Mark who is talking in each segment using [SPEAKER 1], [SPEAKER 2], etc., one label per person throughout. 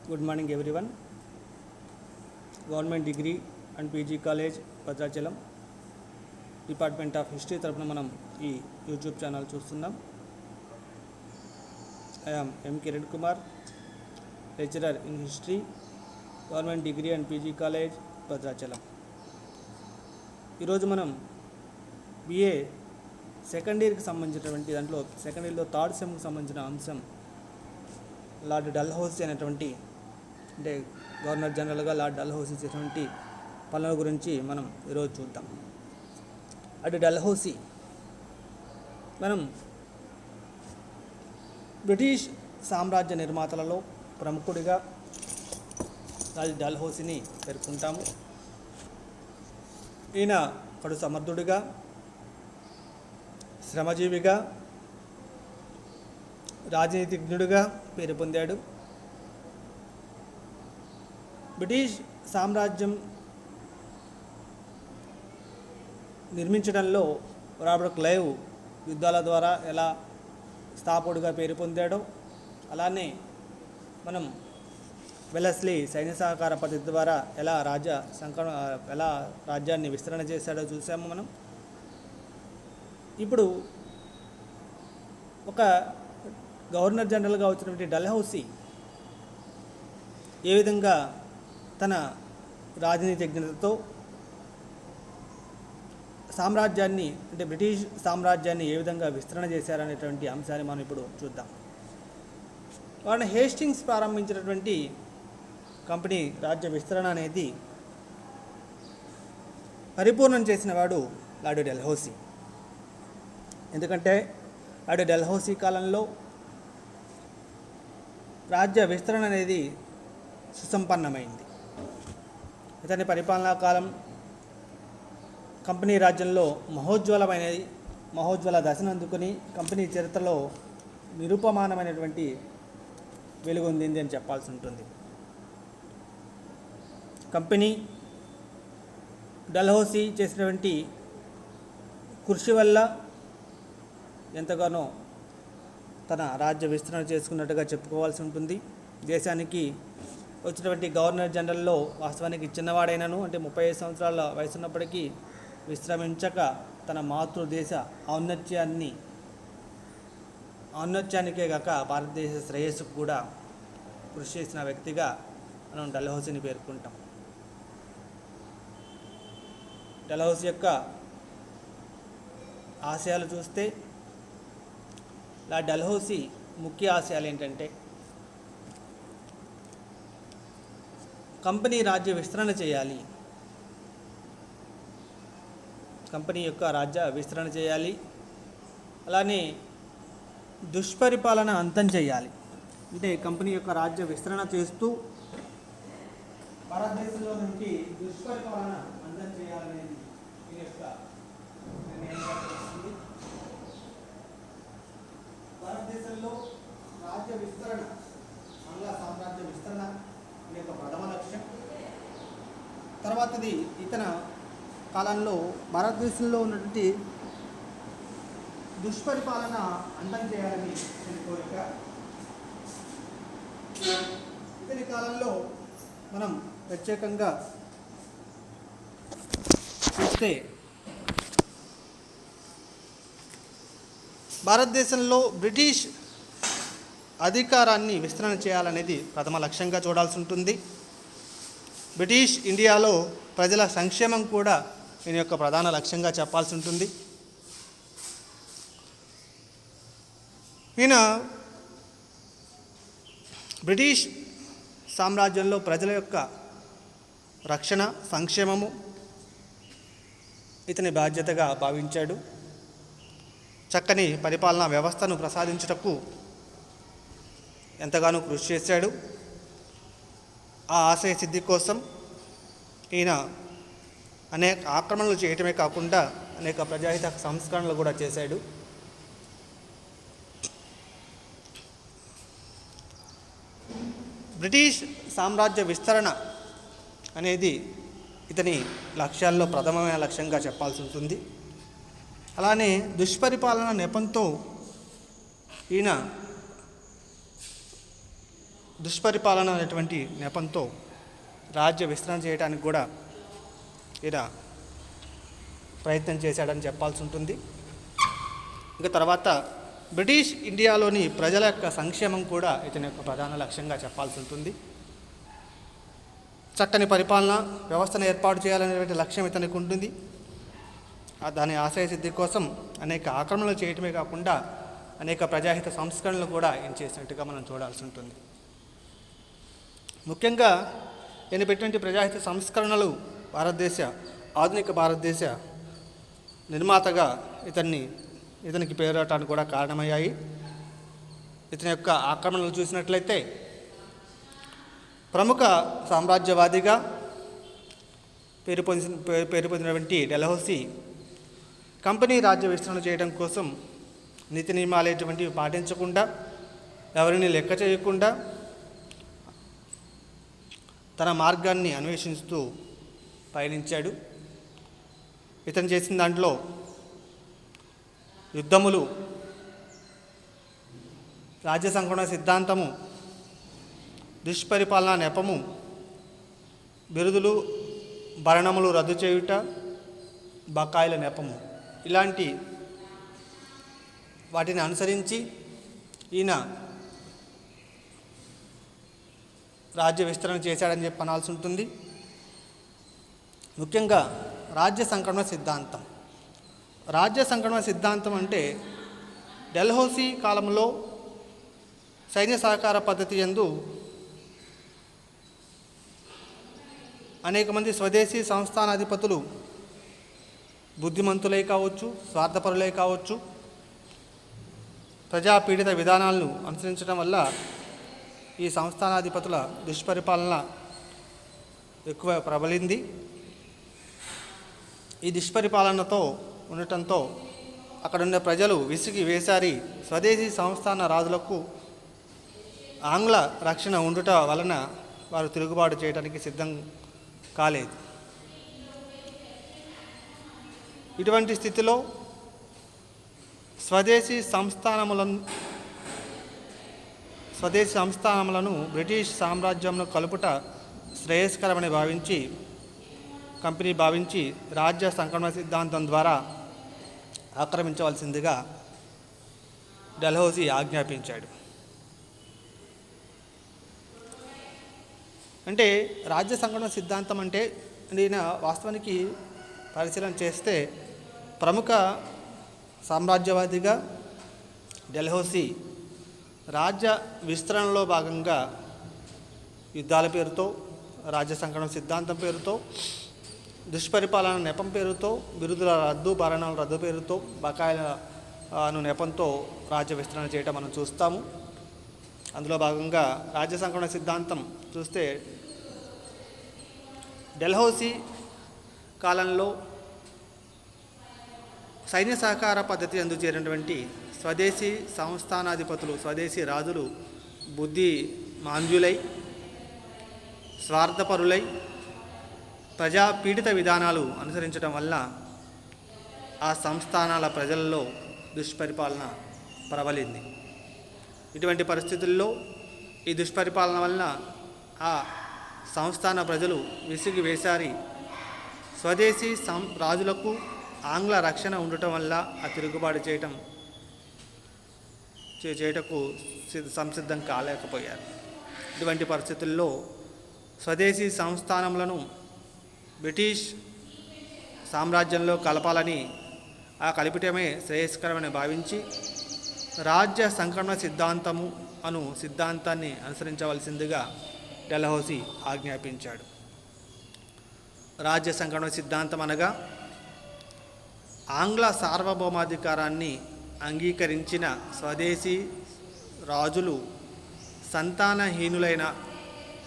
[SPEAKER 1] Good morning everyone. Government Degree and PG College Bhadrachalam department of history తరపున మనం ఈ YouTube channel చూస్తున్నాం. I am M Kiran Kumar, lecturer in history, government degree and PG college Bhadrachalam. ఈరోజు మనం BA second ఇయర్కి సంబంధించినటువంటి దాంట్లో సెకండ్ ఇయర్లో థర్డ్ సెమ్కి సంబంధించిన అంశం లార్డ్ డల్హౌసీ అనేటువంటి, అంటే గవర్నర్ జనరల్గా లార్డ్ డల్హౌసీ చేసినటువంటి పనుల గురించి మనం ఈరోజు చూద్దాం. అటు డల్హౌసీ మనం బ్రిటిష్ సామ్రాజ్య నిర్మాతలలో ప్రముఖుడిగా లార్డ్ డల్హౌసీని పేర్కొంటాము. ఈయన కడు సమర్థుడిగా, శ్రమజీవిగా, రాజనీతిజ్ఞుడిగా పేరు పొందాడు. బ్రిటిష్ సామ్రాజ్యం నిర్మించడంలో రాబర్ట్ క్లైవ్ యుద్ధాల ద్వారా ఎలా స్థాపకుడిగా పేరు పొందాడో, అలానే మనం వెలస్లీ సైన్య సహకార పద్ధతి ద్వారా ఎలా రాజ్యాన్ని విస్తరణ చేశాడో చూసాము మనం. ఇప్పుడు ఒక గవర్నర్ జనరల్గా వచ్చినటువంటి డల్హౌసీ ఏ విధంగా తన రాజనీతిజ్ఞతతో సామ్రాజ్యాన్ని, అంటే బ్రిటిష్ సామ్రాజ్యాన్ని ఏ విధంగా విస్తరణ చేశారనేటువంటి అంశాన్ని మనం ఇప్పుడు చూద్దాం. వారిని హేస్టింగ్స్ ప్రారంభించినటువంటి కంపెనీ రాజ్య విస్తరణ అనేది పరిపూర్ణం చేసిన వాడు లార్డ్ డల్హౌసీ. ఎందుకంటే లార్డ్ డల్హౌసీ కాలంలో రాజ్య విస్తరణ అనేది సుసంపన్నమైంది. ఇతని పరిపాలనా కాలం కంపెనీ రాజ్యంలో మహోజ్వల దశను అందుకుని కంపెనీ చరిత్రలో నిరుపమానమైనటువంటి వెలుగొందింది అని చెప్పాల్సి ఉంటుంది. కంపెనీ డల్హౌసీ చేసినటువంటి కృషి వల్ల ఎంతగానో తన రాజ్య విస్తరణ చేసుకున్నట్టుగా చెప్పుకోవాల్సి ఉంటుంది. దేశానికి వచ్చినటువంటి గవర్నర్ జనరల్లో వాస్తవానికి చిన్నవాడైనను, అంటే 35 సంవత్సరాల వయసు ఉన్నప్పటికీ విశ్రమించక తన మాతృదేశ ఔన్నత్యానికే కాక భారతదేశ శ్రేయస్సుకు కూడా కృషి చేసిన వ్యక్తిగా మనం డల్హౌసీని పేర్కొంటాం. డల్హౌసీ యొక్క ఆశయాలు చూస్తే, లార్డ్ డల్హౌసీ ముఖ్య ఆశయాలు ఏంటంటే, కంపెనీ రాజ్య విస్తరణ చేయాలి, కంపెనీ యొక్క రాజ్య విస్తరణ చేయాలి, అలానే దుష్పరిపాలన అంతం చేయాలి. అంటే కంపెనీ యొక్క రాజ్య విస్తరణ చేస్తూ భారతదేశంలో నుండి దుష్పరిపాలన అంతం చేయాలనేది ఈ యొక్క నిర్ణయంగా చేస్తుంది. భారతదేశంలో రాజ్య విస్తరణ, ఆంగ్ల సామ్రాజ్య విస్తరణ యొక్క ప్రథమ లక్ష్యం. తర్వాతది ఇతన కాలంలో భారతదేశంలో ఉన్నటువంటి దుష్పరిపాలన అంతం చేయాలని కోరిక. ఇతని కాలంలో మనం ప్రత్యేకంగా చూస్తే భారతదేశంలో బ్రిటిష్ అధికారాన్ని విస్తరణ చేయాలనేది ప్రథమ లక్ష్యంగా చూడాల్సి ఉంటుంది. బ్రిటిష్ ఇండియాలో ప్రజల సంక్షేమం కూడా ఈయన యొక్క ప్రధాన లక్ష్యంగా చెప్పాల్సి ఉంటుంది. ఈయన బ్రిటిష్ సామ్రాజ్యంలో ప్రజల యొక్క రక్షణ, సంక్షేమము ఇతని బాధ్యతగా భావించాడు. చక్కని పరిపాలనా వ్యవస్థను ప్రసాదించుటకు ఎంతగానో కృషి చేశాడు. ఆ ఆశయ సిద్ధి కోసం ఈయన అనేక ఆక్రమణలు చేయటమే కాకుండా అనేక ప్రజాహిత సంస్కరణలు కూడా చేశాడు. బ్రిటిష్ సామ్రాజ్య విస్తరణ అనేది ఇతని లక్ష్యాల్లో ప్రథమమైన లక్ష్యంగా చెప్పాల్సి ఉంటుంది. అలానే దుష్పరిపాలన నెపంతో ఈయన దుష్పరిపాలన అనేటువంటి నెపంతో రాజ్య విస్తరణ చేయడానికి కూడా ఈయన ప్రయత్నం చేశాడని చెప్పాల్సి ఉంటుంది. ఇంకా తర్వాత బ్రిటిష్ ఇండియాలోని ప్రజల యొక్క సంక్షేమం కూడా ఇతని యొక్క ప్రధాన లక్ష్యంగా చెప్పాల్సి ఉంటుంది. చక్కని పరిపాలన వ్యవస్థను ఏర్పాటు చేయాలనేటువంటి లక్ష్యం ఇతనికి ఉంటుంది. దాని ఆశయ సిద్ధి కోసం అనేక ఆక్రమణలు చేయటమే కాకుండా అనేక ప్రజాహిత సంస్కరణలు కూడా ఈయన చేసినట్టుగా మనం చూడాల్సి ఉంటుంది. ముఖ్యంగా ఈయన పెట్టినటువంటి ప్రజాహిత సంస్కరణలు ఆధునిక భారతదేశ నిర్మాతగా ఇతనికి పేరవటానికి కూడా కారణమయ్యాయి. ఇతని యొక్క ఆక్రమణలు చూసినట్లయితే ప్రముఖ సామ్రాజ్యవాదిగా పేరు పొందినటువంటి డెల్హౌసీ కంపెనీ రాజ్య విస్తరణ చేయడం కోసం నీతి నియమాలేటువంటివి పాటించకుండా, ఎవరిని లెక్క చేయకుండా తన మార్గాన్ని అన్వేషిస్తూ పయనించాడు. ఇతను చేసిన దాంట్లో యుద్ధములు, రాజ్య సంకలన సిద్ధాంతము, దుష్పరిపాలన నెపము, బిరుదులు భరణములు రద్దు చేయుట, బకాయిల నెపము, ఇలాంటి వాటిని అనుసరించి ఈయన రాజ్య విస్తరణ చేశాడని చెప్పి అనాల్సి ఉంటుంది. ముఖ్యంగా రాజ్య సంక్రమణ సిద్ధాంతం. రాజ్య సంక్రమణ సిద్ధాంతం అంటే డెల్హౌసీ కాలంలో సైన్య సహకార పద్ధతి యందు అనేక మంది స్వదేశీ సంస్థానాధిపతులు బుద్ధిమంతులై కావచ్చు, స్వార్థపరులై కావచ్చు, ప్రజాపీడిత విధానాలను అనుసరించడం వల్ల ఈ సంస్థానాధిపతుల దుష్పరిపాలన ఎక్కువ ప్రబలింది. ఈ దుష్పరిపాలనతో ఉండటంతో అక్కడున్న ప్రజలు విసిగి వేసారి స్వదేశీ సంస్థాన రాజులకు ఆంగ్ల రక్షణ ఉండుట వలన వారు తిరుగుబాటు చేయడానికి సిద్ధం కాలేదు. ఇటువంటి స్థితిలో స్వదేశీ సంస్థానములను బ్రిటిష్ సామ్రాజ్యంలో కలుపుట శ్రేయస్కరమని కంపెనీ భావించి రాజ్య సంక్రమణ సిద్ధాంతం ద్వారా ఆక్రమించవలసిందిగా డెల్హౌసీ ఆజ్ఞాపించాడు. అంటే రాజ్య సంక్రమణ సిద్ధాంతం అంటే ఈయన వాస్తవానికి పరిశీలన చేస్తే ప్రముఖ సామ్రాజ్యవాదిగా డెల్హౌసీ రాజ్య విస్తరణలో భాగంగా యుద్ధాల పేరుతో, రాజ్య సంక్రమణ సిద్ధాంతం పేరుతో, దుష్పరిపాలన నెపం పేరుతో, బిరుదుల రద్దు, భరణాల రద్దు పేరుతో, బకాయిలను నెపంతో రాజ్య విస్తరణ చేయటం మనం చూస్తాము. అందులో భాగంగా రాజ్య సంక్రమణ సిద్ధాంతం చూస్తే డెల్హౌసీ కాలంలో సైన్య సహకార పద్ధతి యందు చేరినటువంటి స్వదేశీ సంస్థానాధిపతులు, స్వదేశీ రాజులు బుద్ధి మాంద్యులై, స్వార్థపరులై, ప్రజాపీడిత విధానాలు అనుసరించడం వల్ల ఆ సంస్థానాల ప్రజల్లో దుష్పరిపాలన ప్రబలింది. ఇటువంటి పరిస్థితుల్లో ఈ దుష్పరిపాలన వలన ఆ సంస్థాన ప్రజలు విసిగి వేసారి స్వదేశీ రాజులకు ఆంగ్ల రక్షణ ఉండటం వల్ల ఆ తిరుగుబాటు చేయటకు సంసిద్ధం కాలేకపోయారు. ఇటువంటి పరిస్థితుల్లో స్వదేశీ సంస్థానములను బ్రిటిష్ సామ్రాజ్యంలో కలపాలని, ఆ కలిపిటమే శ్రేయస్కరమని భావించి రాజ్య సంక్రమణ సిద్ధాంతము అను సిద్ధాంతాన్ని అనుసరించవలసిందిగా డెల్హౌసీ ఆజ్ఞాపించాడు. రాజ్య సంక్రమణ సిద్ధాంతం అనగా ఆంగ్ల సార్వభౌమాధికారాన్ని అంగీకరించిన స్వదేశీ రాజులు సంతానహీనులైన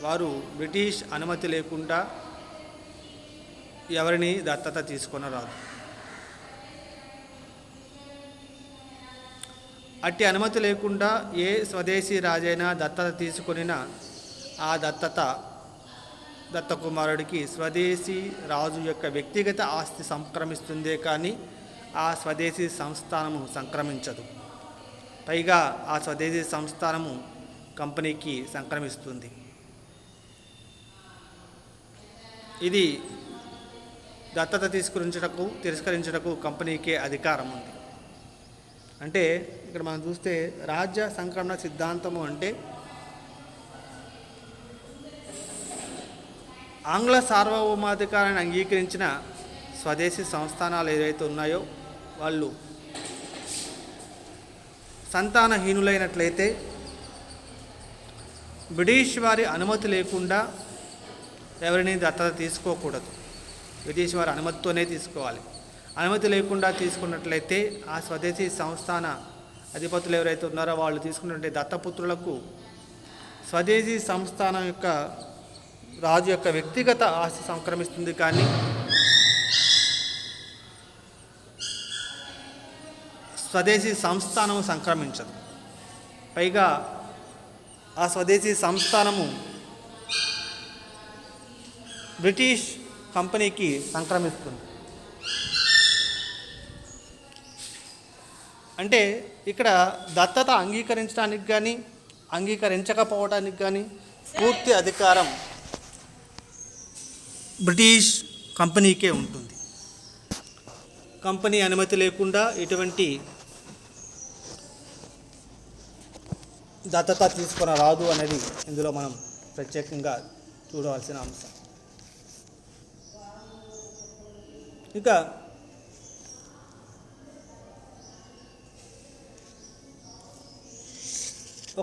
[SPEAKER 1] వారు బ్రిటిష్ అనుమతి లేకుండా ఎవరిని దత్తత తీసుకొనరాదు. అట్టి అనుమతి లేకుండా ఏ స్వదేశీ రాజైనా దత్తత తీసుకొనినా ఆ దత్త కుమారుడికి స్వదేశీ రాజు యొక్క వ్యక్తిగత ఆస్తి సంక్రమిస్తుందే కానీ ఆ స్వదేశీ సంస్థానము సంక్రమించదు. పైగా ఆ స్వదేశీ సంస్థానము కంపెనీకి సంక్రమిస్తుంది. ఇది దత్తత తిరస్కరించుటకు కంపెనీకే అధికారం ఉంది. అంటే ఇక్కడ మనం చూస్తే రాజ్య సంక్రమణ సిద్ధాంతము అంటే ఆంగ్ల సార్వభౌమాధికారాన్ని అంగీకరించిన స్వదేశీ సంస్థానాలు ఏవైతే ఉన్నాయో వాళ్ళు సంతానహీనులైనట్లయితే బ్రిటిష్ వారి అనుమతి లేకుండా ఎవరిని దత్తత తీసుకోకూడదు. బ్రిటిష్ వారి అనుమతితోనే తీసుకోవాలి. అనుమతి లేకుండా తీసుకున్నట్లయితే ఆ స్వదేశీ సంస్థాన అధిపతులు ఎవరైతే ఉన్నారో వాళ్ళు తీసుకున్నట్లయితే దత్తపుత్రులకు స్వదేశీ సంస్థానం యొక్క రాజు యొక్క వ్యక్తిగత ఆస్తి సంక్రమిస్తుంది, కానీ స్వదేశీ సంస్థానము సంక్రమించదు. పైగా ఆ స్వదేశీ సంస్థానము బ్రిటిష్ కంపెనీకి సంక్రమిస్తుంది. అంటే ఇక్కడ దత్తత అంగీకరించడానికి కానీ అంగీకరించకపోవడానికి కానీ పూర్తి అధికారం బ్రిటిష్ కంపెనీకే ఉంటుంది. కంపెనీ అనుమతి లేకుండా ఎటువంటి దత్తత తీసుకొనరాదు అనేది ఇందులో మనం ప్రత్యేకంగా చూడవలసిన అంశం. ఇక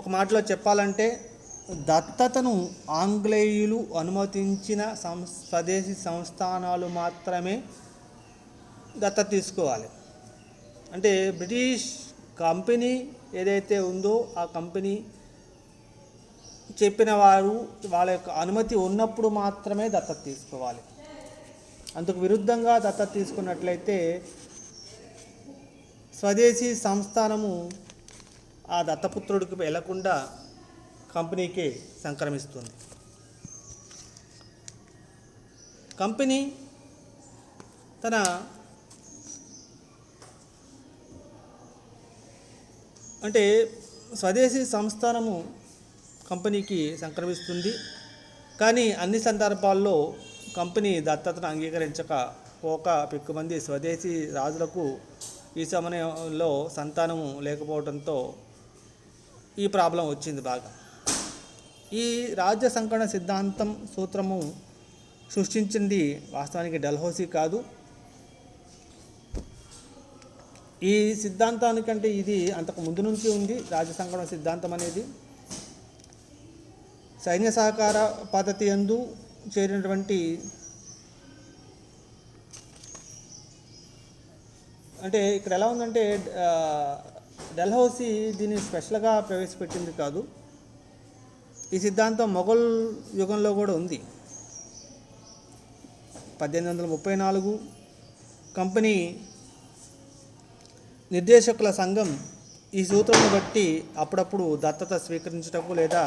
[SPEAKER 1] ఒక మాటలో చెప్పాలంటే దత్తతను ఆంగ్లేయులు అనుమతించిన స్వదేశీ సంస్థానాలు మాత్రమే దత్తత తీసుకోవాలి. అంటే బ్రిటిష్ కంపెనీ ఏదైతే ఉందో ఆ కంపెనీ చెప్పిన వారు వాళ్ళ యొక్క అనుమతి ఉన్నప్పుడు మాత్రమే దత్తత తీసుకోవాలి. అందుకు విరుద్ధంగా దత్తత తీసుకున్నట్లయితే స్వదేశీ సంస్థానము ఆ దత్తపుత్రుడికి వెళ్లకుండా కంపెనీకే సంక్రమిస్తుంది. కంపెనీ తన అంటే స్వదేశీ సంస్థానము కంపెనీకి సంక్రమిస్తుంది, కానీ అన్ని సందర్భాల్లో కంపెనీ దత్తతను అంగీకరించకపోక పెక్కుమంది స్వదేశీ రాజులకు ఈ సమయంలో సంతానము లేకపోవడంతో ఈ ప్రాబ్లం వచ్చింది బాగా. ఈ రాజ్య సంకలన సిద్ధాంతం సూత్రము సృష్టించింది వాస్తవానికి డల్హౌసీ కాదు. ఈ సిద్ధాంతానికంటే ఇది అంతకు ముందు నుంచి ఉంది. రాజ్య సంకలన సిద్ధాంతం అనేది సైన్య సహకార పద్ధతి యందు చేరినటువంటి అంటే ఇక్కడ ఎలా ఉందంటే డల్హౌసీ దీన్ని స్పెషల్గా ప్రవేశపెట్టింది కాదు. ఈ సిద్ధాంతం మొఘల్ యుగంలో కూడా ఉంది. 1834 కంపెనీ నిర్దేశకుల సంఘం ఈ సూత్రాన్ని బట్టి అప్పుడప్పుడు దత్తత స్వీకరించటకు లేదా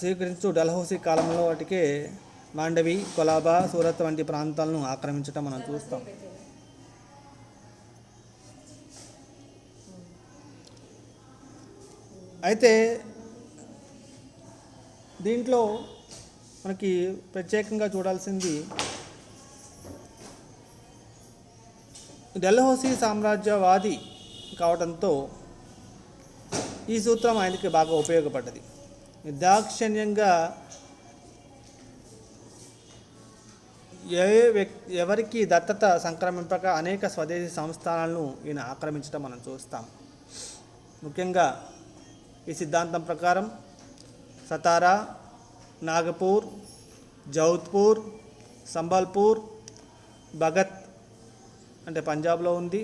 [SPEAKER 1] స్వీకరించు డల్హౌసీ కాలంలో వాటికే మాండవి, కొలాబా, సూరత్ వంటి ప్రాంతాలను ఆక్రమించటం మనం చూస్తాం. అయితే దీంట్లో మనకి ప్రత్యేకంగా చూడాల్సింది డల్హౌసీ సామ్రాజ్యవాది కావడంతో ఈ సూత్రం ఆయనకి బాగా ఉపయోగపడ్డది. నిర్దాక్షిణ్యంగా ఎవరికి దత్తత సంక్రమింపక అనేక స్వదేశీ సంస్థానాలను ఈయన ఆక్రమించడం మనం చూస్తాం. ముఖ్యంగా ఈ సిద్ధాంతం ప్రకారం సతారా, నాగపూర్, జౌధ్పూర్, సంబల్పూర్, భగత్ అంటే పంజాబ్లో ఉంది,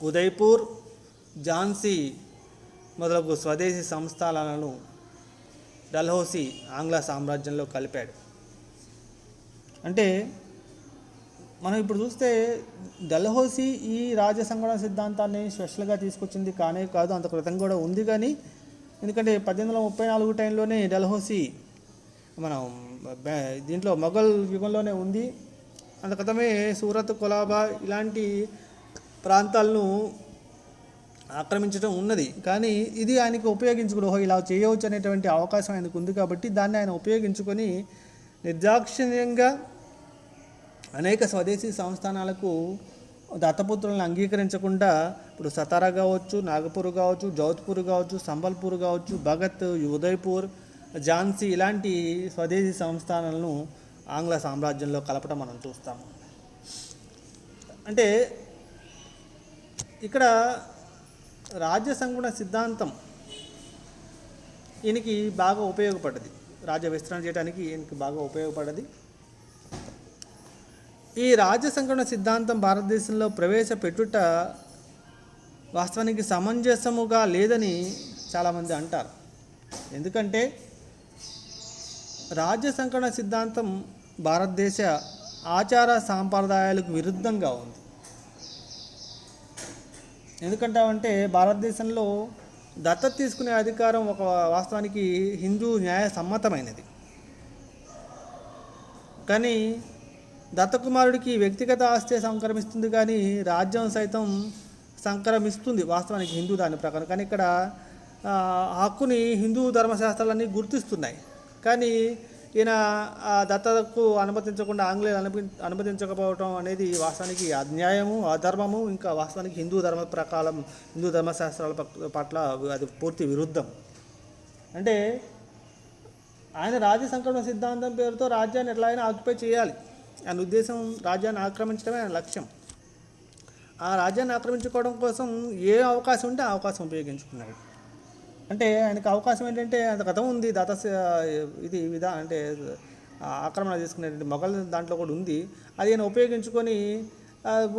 [SPEAKER 1] ఉదయ్పూర్, ఝాన్సీ మొదలగు స్వదేశీ సంస్థానాలను డల్హౌసీ ఆంగ్ల సామ్రాజ్యంలో కలిపాడు. అంటే మనం ఇప్పుడు చూస్తే డల్హౌసీ ఈ రాజ్య సంకలన సిద్ధాంతాన్ని స్పెషల్గా తీసుకొచ్చింది కానే కాదు, అంత క్రితం కూడా ఉంది. కానీ ఎందుకంటే 1834 టైంలోనే డల్హౌసీ మనం దీంట్లో మొఘల్ యుగంలోనే ఉంది. అంత క్రితమే సూరత్, కొలాబా ఇలాంటి ప్రాంతాలను ఆక్రమించడం ఉన్నది. కానీ ఇది ఆయనకి ఉపయోగించుకుని ఇలా చేయవచ్చు అనేటువంటి అవకాశం ఆయనకు ఉంది కాబట్టి దాన్ని ఆయన ఉపయోగించుకొని నిర్దాక్షిణ్యంగా అనేక స్వదేశీ సంస్థానాలకు దత్తపుత్రులను అంగీకరించకుండా ఇప్పుడు సతారా కావచ్చు, నాగపూర్ కావచ్చు, జోధ్పూర్ కావచ్చు, సంబల్పూర్ కావచ్చు, భగత్, ఉదయ్పూర్, ఝాన్సీ ఇలాంటి స్వదేశీ సంస్థానాలను ఆంగ్ల సామ్రాజ్యంలో కలపడం మనం చూస్తాము. అంటే ఇక్కడ రాజ్య సంగుణ సిద్ధాంతం ఈయనకి బాగా ఉపయోగపడ్డది, రాజ్య విస్తరణ చేయడానికి ఈయనకి బాగా ఉపయోగపడ్డది. ఈ రాజ్య సంగుణ సిద్ధాంతం భారతదేశంలో ప్రవేశపెట్టుట వాస్తవానికి సమంజసముగా లేదని చాలామంది అంటారు. ఎందుకంటే రాజ్య సంకలన సిద్ధాంతం భారతదేశ ఆచార సాంప్రదాయాలకు విరుద్ధంగా ఉంది. ఎందుకంటామంటే భారతదేశంలో దత్తత తీసుకునే అధికారం ఒక వాస్తవానికి హిందూ న్యాయ సమ్మతమైనది. కానీ దత్తకుమారుడికి వ్యక్తిగత ఆస్తి సంక్రమిస్తుంది, కానీ రాజ్యం సైతం సంక్రమిస్తుంది వాస్తవానికి హిందూ దాని ప్రకారం. కానీ ఇక్కడ హక్కుని హిందూ ధర్మశాస్త్రాలన్నీ గుర్తిస్తున్నాయి. కానీ ఈయన దత్తతకు అనుమతించకుండా ఆంగ్లేయులు అనుమతించకపోవడం అనేది వాస్తవానికి అన్యాయము, అధర్మము, ఇంకా వాస్తవానికి హిందూ ధర్మ ప్రకారం హిందూ ధర్మశాస్త్రాల పట్ల అది పూర్తి విరుద్ధం. అంటే ఆయన రాజ్య సంకలన సిద్ధాంతం పేరుతో రాజ్యాన్ని ఎట్లయినా ఆక్యుపై చేయాలి, ఆయన ఉద్దేశం రాజ్యాన్ని ఆక్రమించడమే ఆయన లక్ష్యం. ఆ రాజ్యాన్ని ఆక్రమించుకోవడం కోసం ఏ అవకాశం ఉంటే ఆ అవకాశం ఉపయోగించుకున్నాడు. అంటే ఆయనకు అవకాశం ఏంటంటే అంత కథ ఉంది, ఇది అంటే ఆక్రమణ చేసుకునేటువంటి మొఘల్ దాంట్లో కూడా ఉంది. అది ఆయన ఉపయోగించుకొని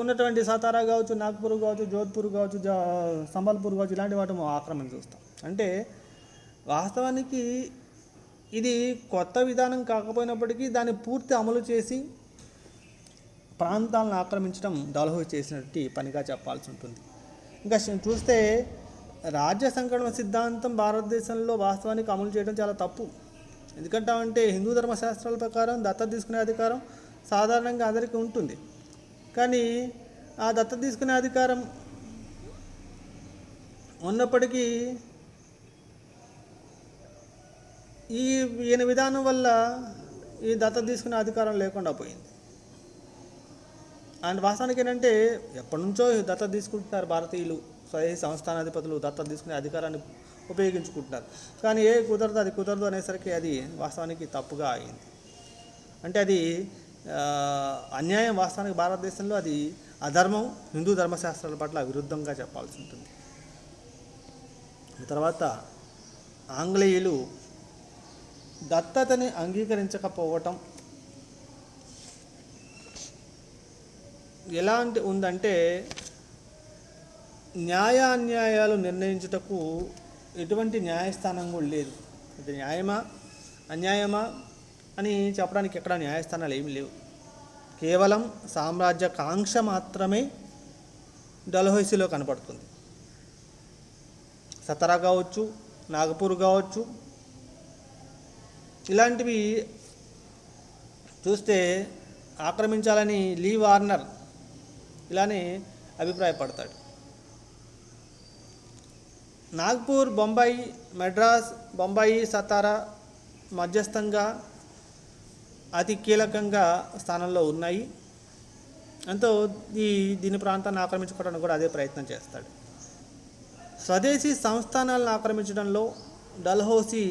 [SPEAKER 1] ఉన్నటువంటి సతారా కావచ్చు, నాగ్పూర్ కావచ్చు, జోధ్పూర్ కావచ్చు, సంబల్పూర్ కావచ్చు, ఇలాంటి వాటి ఆక్రమణ చూస్తాం. అంటే వాస్తవానికి ఇది కొత్త విధానం కాకపోయినప్పటికీ దాన్ని పూర్తి అమలు చేసి ప్రాంతాలను ఆక్రమించడం డల్హౌసీ చేసినట్టు పనిగా చెప్పాల్సి ఉంటుంది. ఇంకా చూస్తే రాజ్య సంకలన సిద్ధాంతం భారతదేశంలో వాస్తవానికి అమలు చేయడం చాలా తప్పు. ఎందుకంటే హిందూ ధర్మశాస్త్రాల ప్రకారం దత్తత తీసుకునే అధికారం సాధారణంగా అందరికీ ఉంటుంది. కానీ ఆ దత్తత తీసుకునే అధికారం ఉన్నప్పటికీ ఈయన విధానం వల్ల ఈ దత్తత తీసుకునే అధికారం లేకుండా పోయింది. అండ్ వాస్తవానికి ఏంటంటే ఎప్పటి నుంచో దత్తత తీసుకుంటున్నారు భారతీయులు, స్వదేశీ సంస్థానాధిపతులు దత్తత తీసుకునే అధికారాన్ని ఉపయోగించుకుంటున్నారు. కానీ అది కుదరదు అనేసరికి అది వాస్తవానికి తప్పుగా అయింది. అంటే అది అన్యాయం. వాస్తవానికి భారతదేశంలో అది అధర్మం, హిందూ ధర్మశాస్త్రాల పట్ల విరుద్ధంగా చెప్పాల్సి ఉంటుంది. తర్వాత ఆంగ్లేయులు దత్తతని అంగీకరించకపోవటం ఎలాంటి ఉందంటే అన్యాయాలు నిర్ణయించుటకు ఎటువంటి న్యాయస్థానం కూడా లేదు. అది న్యాయమా అన్యాయమా అని చెప్పడానికి ఎక్కడ న్యాయస్థానాలు ఏమీ లేవు. కేవలం సామ్రాజ్య కాంక్ష మాత్రమే డల్హౌసీలో కనపడుతుంది. సతారా కావచ్చు, నాగపూర్ కావచ్చు, ఇలాంటివి చూస్తే ఆక్రమించాలని లీ వార్నర్ ఇలానే అభిప్రాయపడతాడు. నాగ్పూర్, బొంబాయి, మద్రాస్, బొంబాయి, సతారా మధ్యస్థంగా అతి కీలకంగా స్థానంలో ఉన్నాయి. అంతో దీని ప్రాంతాన్ని ఆక్రమించుకోవడానికి కూడా అదే ప్రయత్నం చేస్తాడు. స్వదేశీ సంస్థానాలను ఆక్రమించడంలో డల్హౌసీ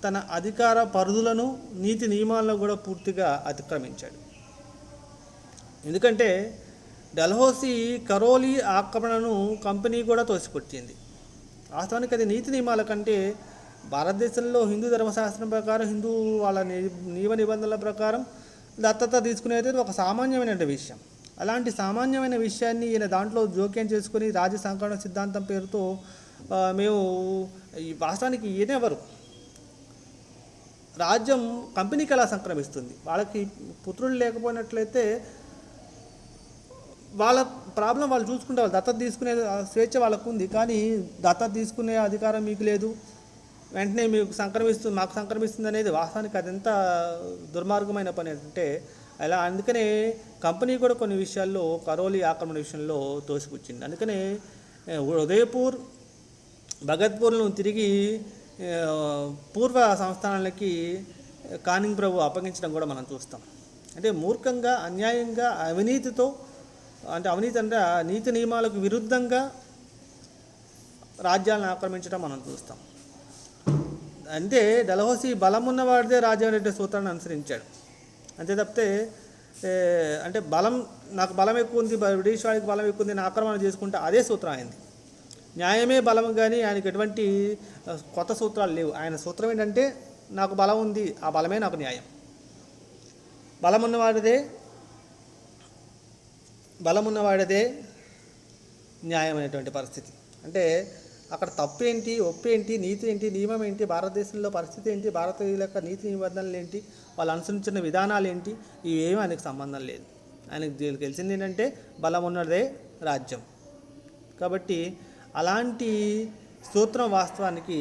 [SPEAKER 1] తన అధికార పరిధులను, నీతి నియమాలను కూడా పూర్తిగా అతిక్రమించాడు. ఎందుకంటే డల్హౌసీ కరోలీ ఆక్రమణను కంపెనీ కూడా తోసిపుచ్చింది. వాస్తవానికి అది నీతి నియమాల కంటే భారతదేశంలో హిందూ ధర్మశాస్త్రం ప్రకారం, హిందూ వాళ్ళ నియమ నిబంధనల ప్రకారం దత్తత తీసుకునేది ఒక సామాన్యమైన విషయం. అలాంటి సామాన్యమైన విషయాన్ని ఈయన దాంట్లో జోక్యం చేసుకుని రాజ్య సంకలన సిద్ధాంతం పేరుతో మేము వాస్తవానికి ఈయనెవరు, రాజ్యం కంపెనీకి ఎలా సంక్రమిస్తుంది, వాళ్ళకి పుత్రులు లేకపోయినట్లయితే వాళ్ళ ప్రాబ్లం వాళ్ళు చూసుకుంటే వాళ్ళు దత్తత తీసుకునే స్వేచ్ఛ వాళ్ళకు ఉంది. కానీ దత్తత తీసుకునే అధికారం మీకు లేదు, వెంటనే మాకు సంక్రమిస్తుంది అనేది వాస్తవానికి అదెంత దుర్మార్గమైన పని అంటే అలా. అందుకనే కంపెనీ కూడా కొన్ని విషయాల్లో కరోలీ ఆక్రమణ విషయంలో తోసిపుచ్చింది. అందుకనే ఉదయపూర్, భగత్పూర్లను తిరిగి పూర్వ సంస్థానాలకి కానింగ్ ప్రభు అప్పగించడం కూడా మనం చూస్తాం. అంటే మూర్ఖంగా, అన్యాయంగా, అవినీతితో, అంటే అవినీతి అంటే నీతి నియమాలకు విరుద్ధంగా రాజ్యాలను ఆక్రమించడం మనం చూస్తాం. అంటే డల్హౌసీ బలం ఉన్నవాడిదే రాజ్యం అనే సూత్రాన్ని అనుసరించాడు. అంతే తప్పితే అంటే నాకు బలం ఎక్కువ ఉంది, బ్రిటిష్ వాడికి బలం ఎక్కువ ఉంది, నేను ఆక్రమణ చేసుకుంటే అదే సూత్రం అయింది. న్యాయమే బలం, కానీ ఆయనకి ఎటువంటి కొత్త సూత్రాలు లేవు. ఆయన సూత్రం ఏంటంటే నాకు బలం ఉంది, ఆ బలమే నాకు న్యాయం. బలం ఉన్నవాడిదే న్యాయం అనేటువంటి పరిస్థితి. అంటే అక్కడ తప్పు ఏంటి, ఒప్పు ఏంటి, నీతి ఏంటి, నియమం ఏంటి, భారతదేశంలో పరిస్థితి ఏంటి, భారతీయుల యొక్క నీతి నిబంధనలు ఏంటి, వాళ్ళు అనుసరించిన విధానాలు ఏంటి, ఇవేమీ ఆయనకు సంబంధం లేదు. ఆయనకు తెలిసింది ఏంటంటే బలం ఉన్నదే రాజ్యం. కాబట్టి అలాంటి సూత్రం వాస్తవానికి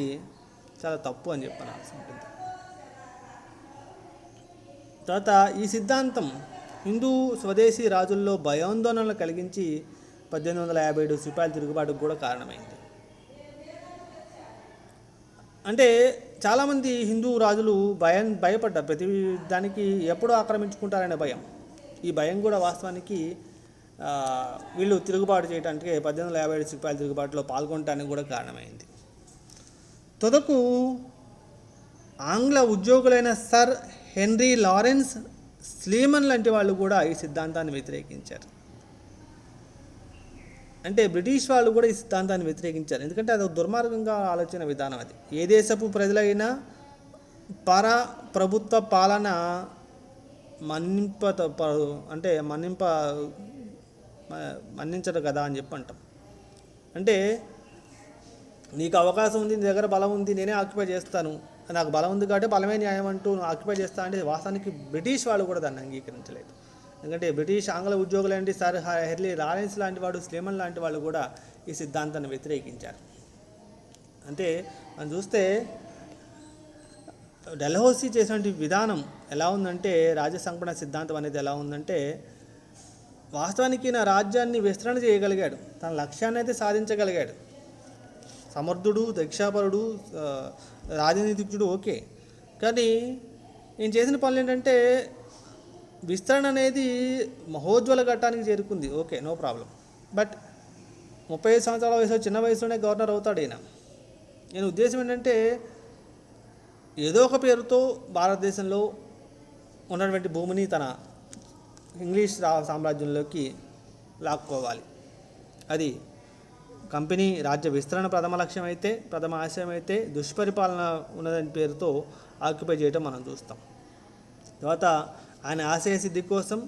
[SPEAKER 1] చాలా తప్పు అని చెప్పాల్సి ఉంటుంది. తర్వాత ఈ సిద్ధాంతం హిందూ స్వదేశీ రాజుల్లో భయాందోళనలు కలిగించి 1857 సిపాయిల తిరుగుబాటుకు కూడా కారణమైంది. అంటే చాలామంది హిందూ రాజులు భయపడ్డారు, ప్రతి దానికి ఎప్పుడూ ఆక్రమించుకుంటారనే భయం. ఈ భయం కూడా వాస్తవానికి వీళ్ళు తిరుగుబాటు చేయడానికి 1857 సిపాయిల తిరుగుబాటులో పాల్గొనడానికి కూడా కారణమైంది. తుదకు ఆంగ్ల ఉద్యోగులైన సర్ హెన్రీ లారెన్స్ స్లీమన్ లాంటి వాళ్ళు కూడా ఈ సిద్ధాంతాన్ని వ్యతిరేకించారు. అంటే బ్రిటిష్ వాళ్ళు కూడా ఈ సిద్ధాంతాన్ని వ్యతిరేకించారు. ఎందుకంటే అది ఒక దుర్మార్గంగా ఆలోచన విధానం. అది ఏ దేశపు ప్రజలైనా ప్రభుత్వ పాలన మన్నించరు కదా అని చెప్పి అంటాం. అంటే నీకు అవకాశం ఉంది, నీ దగ్గర బలం ఉంది, నేనే ఆక్యుపై చేస్తాను, నాకు బలం ఉంది కాబట్టి బలమే న్యాయం అంటూ ఆక్యుపై చేస్తా అంటే వాస్తవానికి బ్రిటిష్ వాళ్ళు కూడా దాన్ని అంగీకరించలేదు. ఎందుకంటే బ్రిటిష్ ఆంగ్ల ఉద్యోగులంటే సర్ హెన్రీ లారెన్స్ లాంటి వాడు, స్లీమన్ లాంటి వాళ్ళు కూడా ఈ సిద్ధాంతాన్ని వ్యతిరేకించారు. అంటే మనం చూస్తే డల్హౌసీ చేసినటువంటి విధానం ఎలా ఉందంటే, రాజ్యసంకలన సిద్ధాంతం అనేది ఎలా ఉందంటే, వాస్తవానికి నా రాజ్యాన్ని విస్తరణ చేయగలిగాడు, తన లక్ష్యాన్ని అయితే సాధించగలిగాడు. సమర్థుడు, దక్షాపరుడు, రాజనీతిజ్ఞుడు, ఓకే. కానీ నేను చేసిన పనులు ఏంటంటే విస్తరణ అనేది మహోజ్వల ఘట్టానికి చేరుకుంది, ఓకే, నో ప్రాబ్లం. బట్ 35 సంవత్సరాల వయసులో, చిన్న వయసులోనే గవర్నర్ అవుతాడు ఈయన. నేను ఉద్దేశం ఏంటంటే ఏదో ఒక పేరుతో భారతదేశంలో ఉన్నటువంటి భూమిని తన ఇంగ్లీష్ సామ్రాజ్యంలోకి లాక్కోవాలి. అది కంపెనీ రాజ్య విస్తరణ ప్రథమ ఆశయం అయితే దుష్పరిపాలన ఉన్నదని పేరుతో ఆక్యుపై చేయడం మనం చూస్తాం. తర్వాత ఆయన ఆశయ సిద్ధి కోసం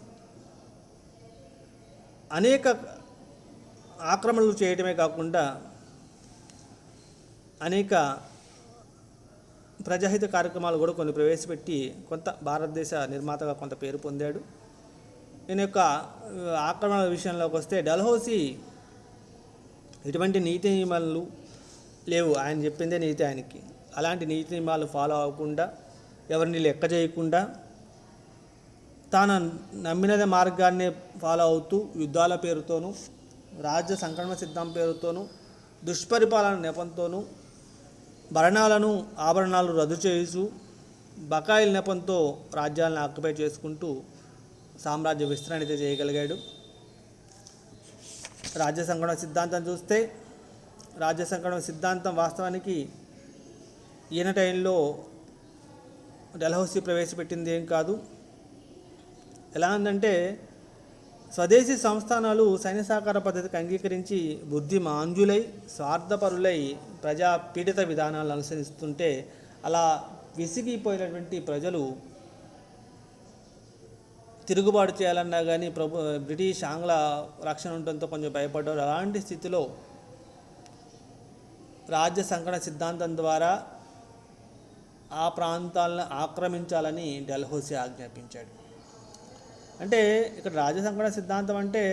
[SPEAKER 1] అనేక ఆక్రమణలు చేయడమే కాకుండా అనేక ప్రజాహిత కార్యక్రమాలు కూడా కొన్ని ప్రవేశపెట్టి కొంత భారతదేశ నిర్మాతగా కొంత పేరు పొందాడు. ఈయన యొక్క ఆక్రమణల విషయంలోకి వస్తే డల్హౌసీ ఎటువంటి నీతి నియమాలు లేవు, ఆయన చెప్పిందే నీతి ఆయనకి. అలాంటి నీతి నియమాలు ఫాలో అవ్వకుండా, ఎవరిని లెక్క చేయకుండా, తాను నమ్మినదే మార్గాన్ని ఫాలో అవుతూ యుద్ధాల పేరుతోనూ, రాజ్య సంక్రమణ సిద్ధాంతం పేరుతోనూ, దుష్పరిపాలన నెపంతోనూ, ఆభరణాలు రద్దు చేస్తూ, బకాయిల నెపంతో రాజ్యాలను ఆక్యుపై చేసుకుంటూ సామ్రాజ్య విస్తరణ అయితే చేయగలిగాడు. రాజ్య సంక్రమణ సిద్ధాంతం చూస్తే, రాజ్య సంక్రమణ సిద్ధాంతం వాస్తవానికి ఈయన టైంలో డల్హౌసీ ప్రవేశపెట్టింది ఏం కాదు. ఎలా ఉందంటే, స్వదేశీ సంస్థానాలు సైన్య సహకార పద్ధతికి అంగీకరించి బుద్ధిమాంద్యులై, స్వార్థపరులై ప్రజా పీడిత విధానాలను అనుసరిస్తుంటే, అలా విసిగిపోయినటువంటి ప్రజలు తిరుగుబాటు చేయాలన్నా కానీ బ్రిటిష్ ఆంగ్ల రక్షణ ఉండటంతో కొంచెం భయపడ్డారు. అలాంటి స్థితిలో రాజ్య సంకలన సిద్ధాంతం ద్వారా ఆ ప్రాంతాలను ఆక్రమించాలని డల్హౌసీ ఆజ్ఞాపించాడు. అంటే ఇక్కడ రాజ్య సంకలన సిద్ధాంతం అంటే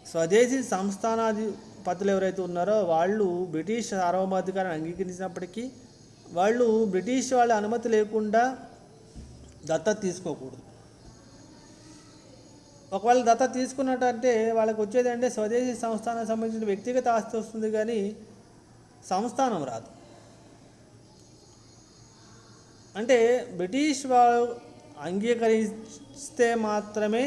[SPEAKER 1] స్వదేశీ సంస్థానాధిపతులు ఎవరైతే ఉన్నారో వాళ్ళు బ్రిటిష్ సార్వభౌమాధికారాన్ని అంగీకరించినప్పటికీ వాళ్ళు బ్రిటిష్ వాళ్ళ అనుమతి లేకుండా దత్తత తీసుకోకూడదు. ఒకవేళ దత్తత తీసుకున్నట్టంటే వాళ్ళకి వచ్చేది అంటే స్వదేశీ సంస్థానానికి సంబంధించిన వ్యక్తిగత ఆస్తి వస్తుంది, కానీ సంస్థానం రాదు. అంటే బ్రిటిష్ వాళ్ళు అంగీకరిస్తే మాత్రమే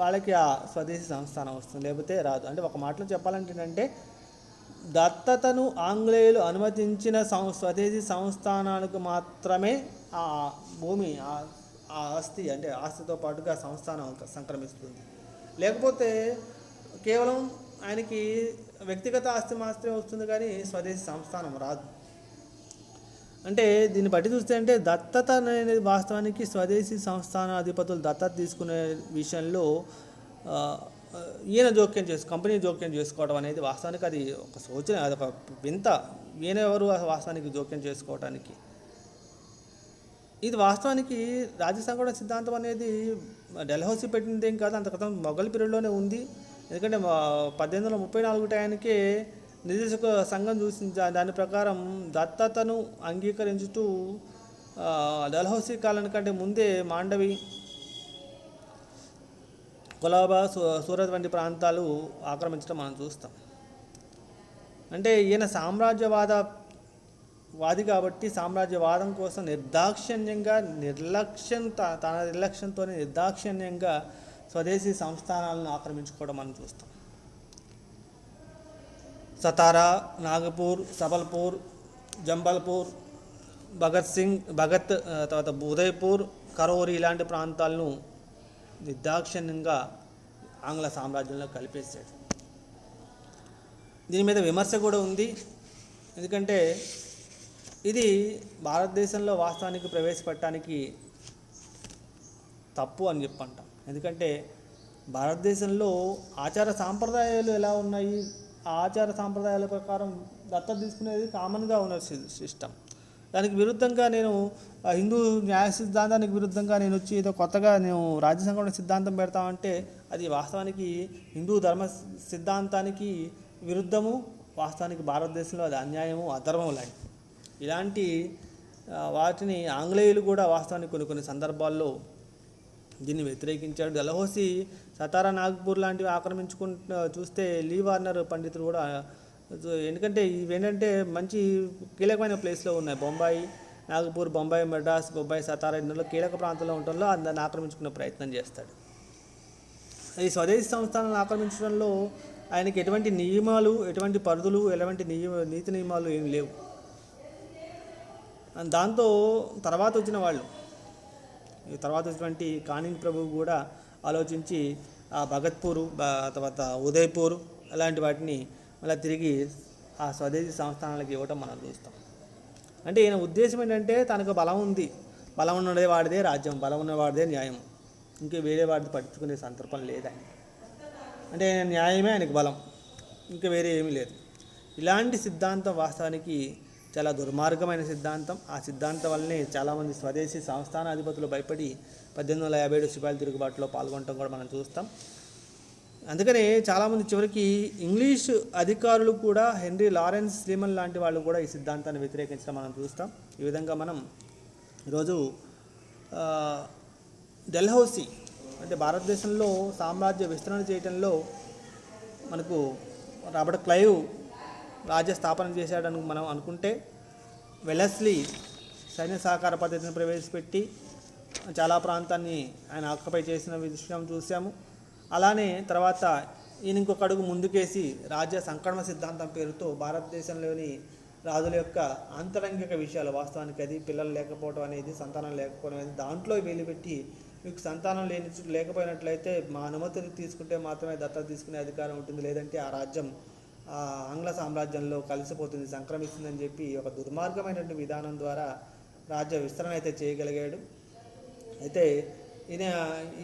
[SPEAKER 1] వాళ్ళకి ఆ స్వదేశీ సంస్థానం వస్తుంది, లేకపోతే రాదు. అంటే ఒక మాటలో చెప్పాలంటే ఏంటంటే, దత్తతను ఆంగ్లేయులు అనుమతించిన స్వదేశీ సంస్థానాలకు మాత్రమే ఆ భూమి, ఆ ఆస్తి, అంటే ఆస్తితో పాటుగా సంస్థానం సంక్రమిస్తుంది. లేకపోతే కేవలం ఆయనకి వ్యక్తిగత ఆస్తి మాత్రమే వస్తుంది, కానీ స్వదేశీ సంస్థానం రాదు. అంటే దీన్ని బట్టి చూస్తే అంటే దత్తత అనేది వాస్తవానికి స్వదేశీ సంస్థానాధిపతులు దత్తత తీసుకునే విషయంలో ఈయన కంపెనీ జోక్యం చేసుకోవడం అనేది వాస్తవానికి అది ఒక సూచన, అదొక వింత. ఈయన ఎవరు వాస్తవానికి జోక్యం చేసుకోవడానికి? ఇది వాస్తవానికి రాజ్యసంఘటన సిద్ధాంతం అనేది డెల్హౌసీ పెట్టినది ఏం కాదు, అంత క్రితం మొఘల్ పీరియడ్లోనే ఉంది. ఎందుకంటే 1834 టైంకే నిర్దేశక సంఘం చూసిన దాని ప్రకారం దత్తతను అంగీకరించుతూ డల్హౌసీ కాలం కంటే ముందే మాండవి, కొలాబా, సూరత్ వంటి ప్రాంతాలు ఆక్రమించడం మనం చూస్తాం. అంటే ఈయన సామ్రాజ్యవాది కాబట్టి సామ్రాజ్యవాదం కోసం తన నిర్లక్ష్యంతోనే నిర్దాక్షిణ్యంగా స్వదేశీ సంస్థానాలను ఆక్రమించుకోవడం మనం చూస్తాం. సతారా, నాగపూర్, సబల్పూర్, జంబల్పూర్, భగత్, తర్వాత ఉదయ్పూర్, కరోరి ఇలాంటి ప్రాంతాలను నిర్దాక్షిణ్యంగా ఆంగ్ల సామ్రాజ్యంలో కలిపేశాడు. దీని మీద విమర్శ కూడా ఉంది. ఎందుకంటే ఇది భారతదేశంలో వాస్తవానికి ప్రవేశపెట్టడానికి తప్పు అని చెప్పంటాం. ఎందుకంటే భారతదేశంలో ఆచార సాంప్రదాయాలు ఎలా ఉన్నాయి, ఆ ఆచార సాంప్రదాయాల ప్రకారం దత్తత తీసుకునేది కామన్గా ఉన్న సిస్టమ్. దానికి విరుద్ధంగా నేను హిందూ న్యాయ సిద్ధాంతానికి విరుద్ధంగా నేను వచ్చి ఏదో కొత్తగా నేను రాజ్యసంఘటన సిద్ధాంతం పెడతామంటే అది వాస్తవానికి హిందూ ధర్మ సిద్ధాంతానికి విరుద్ధము. వాస్తవానికి భారతదేశంలో అది అన్యాయము, అధర్మము లాంటి ఇలాంటి వాటిని ఆంగ్లేయులు కూడా వాస్తవానికి కొన్ని సందర్భాల్లో దీన్ని వ్యతిరేకించాడు. డల్హౌసీ, సతారా, నాగపూర్ లాంటివి చూస్తే లీ వార్నర్ పండితులు కూడా, ఎందుకంటే ఇవేంటంటే మంచి కీలకమైన ప్లేస్లో ఉన్నాయి. బొంబాయి, నాగపూర్, బొంబాయి, మద్రాస్, బొంబాయి, సతారా ఇందులో కీలక ప్రాంతంలో ఉండటంలో దాన్ని ఆక్రమించుకునే ప్రయత్నం చేస్తాడు. ఈ స్వదేశీ సంస్థానాలను ఆక్రమించడంలో ఆయనకి ఎటువంటి నియమాలు, ఎటువంటి పరిధులు, ఎటువంటి నీతి నియమాలు ఏమి లేవు. దాంతో తర్వాత వచ్చినటువంటి కానింగ్ ప్రభువు కూడా ఆలోచించి ఆ భగత్పూరు, తర్వాత ఉదయ్పూర్ అలాంటి వాటిని మళ్ళీ తిరిగి ఆ స్వదేశీ సంస్థానాలకు ఇవ్వటం మనం చూస్తాం. అంటే ఈయన ఉద్దేశం ఏంటంటే తనకు బలం ఉంది, బలం ఉన్నవాడిదే రాజ్యం, బలం ఉన్నవాడిదే న్యాయం, ఇంకా వేరే వాడిని పట్టించుకునే సందర్భం లేదని. అంటే ఆయన న్యాయమే ఆయనకు బలం, ఇంకా వేరే ఏమీ లేదు. ఇలాంటి సిద్ధాంతం వాస్తవానికి చాలా దుర్మార్గమైన సిద్ధాంతం. ఆ సిద్ధాంతం వల్లనే చాలామంది స్వదేశీ సంస్థానాధిపతులు భయపడి 1857 సిపాయిల తిరుగుబాటులో పాల్గొనడం కూడా మనం చూస్తాం. అందుకనే చాలామంది చివరికి ఇంగ్లీష్ అధికారులు కూడా, హెన్రీ లారెన్స్ స్లీమన్ లాంటి వాళ్ళు కూడా ఈ సిద్ధాంతాన్ని వ్యతిరేకించడం మనం చూస్తాం. ఈ విధంగా మనం ఈరోజు డెల్హౌసీ అంటే భారతదేశంలో సామ్రాజ్య విస్తరణ చేయడంలో మనకు రాబర్ట్ క్లైవ్ రాజ్య స్థాపన చేశాడని మనం అనుకుంటే, వెలెస్లీ సైన్య సహకార పద్ధతిని ప్రవేశపెట్టి చాలా ప్రాంతాన్ని ఆయన ఆక్యుపై చేసిన విషయం చూసాము. అలానే తర్వాత ఈయన ఇంకొక అడుగు ముందుకేసి రాజ్య సంకర్మ సిద్ధాంతం పేరుతో భారతదేశంలోని రాజుల యొక్క ఆంతరంగిక విషయాలు, వాస్తవానికి అది పిల్లలు లేకపోవడం అనేది, సంతానం లేకపోవడం అనేది దాంట్లో వేలుపెట్టి, మీకు సంతానం లేకపోయినట్లయితే మా అనుమతిని తీసుకుంటే మాత్రమే దత్తత తీసుకునే అధికారం ఉంటుంది, లేదంటే ఆ రాజ్యం ఆంగ్ల సామ్రాజ్యంలో కలిసిపోతుంది, సంక్రమిస్తుందని చెప్పి ఒక దుర్మార్గమైనటువంటి విధానం ద్వారా రాజ్య విస్తరణ అయితే చేయగలిగాడు. అయితే ఈయన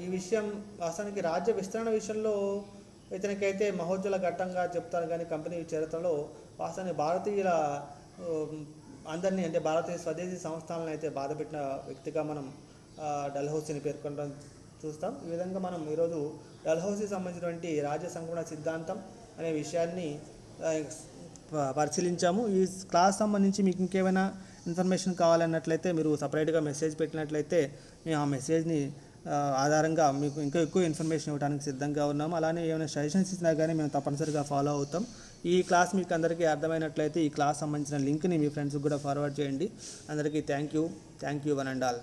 [SPEAKER 1] ఈ విషయం వాస్తవానికి రాజ్య విస్తరణ విషయంలో ఇతనికైతే మహోజ్వల ఘట్టంగా చెప్తారు, కానీ కంపెనీ చరిత్రలో వాస్తవానికి భారతీయుల అందరినీ, అంటే భారతీయ స్వదేశీ సంస్థలను అయితే బాధపెట్టిన వ్యక్తిగా మనం డల్హౌసీని పేర్కొనడం చూస్తాం. ఈ విధంగా మనం ఈరోజు డల్హౌసీ సంబంధించినటువంటి రాజ్య సంకర్మణ సిద్ధాంతం అనే విషయాన్ని పరిశీలించాము. ఈ క్లాస్ సంబంధించి మీకు ఇంకేమైనా ఇన్ఫర్మేషన్ కావాలన్నట్లయితే మీరు సపరేట్గా మెసేజ్ పెట్టినట్లయితే మేము ఆ మెసేజ్ని ఆధారంగా మీకు ఇంకా ఎక్కువ ఇన్ఫర్మేషన్ ఇవ్వడానికి సిద్ధంగా ఉన్నాము. అలానే ఏమైనా సజెషన్స్ ఇచ్చినా కానీ మేము తప్పనిసరిగా ఫాలో అవుతాం. ఈ క్లాస్ మీకు అందరికీ అర్థమైనట్లయితే ఈ క్లాస్ సంబంధించిన లింక్ని మీ ఫ్రెండ్స్కి కూడా ఫార్వర్డ్ చేయండి. అందరికీ thank you one and all.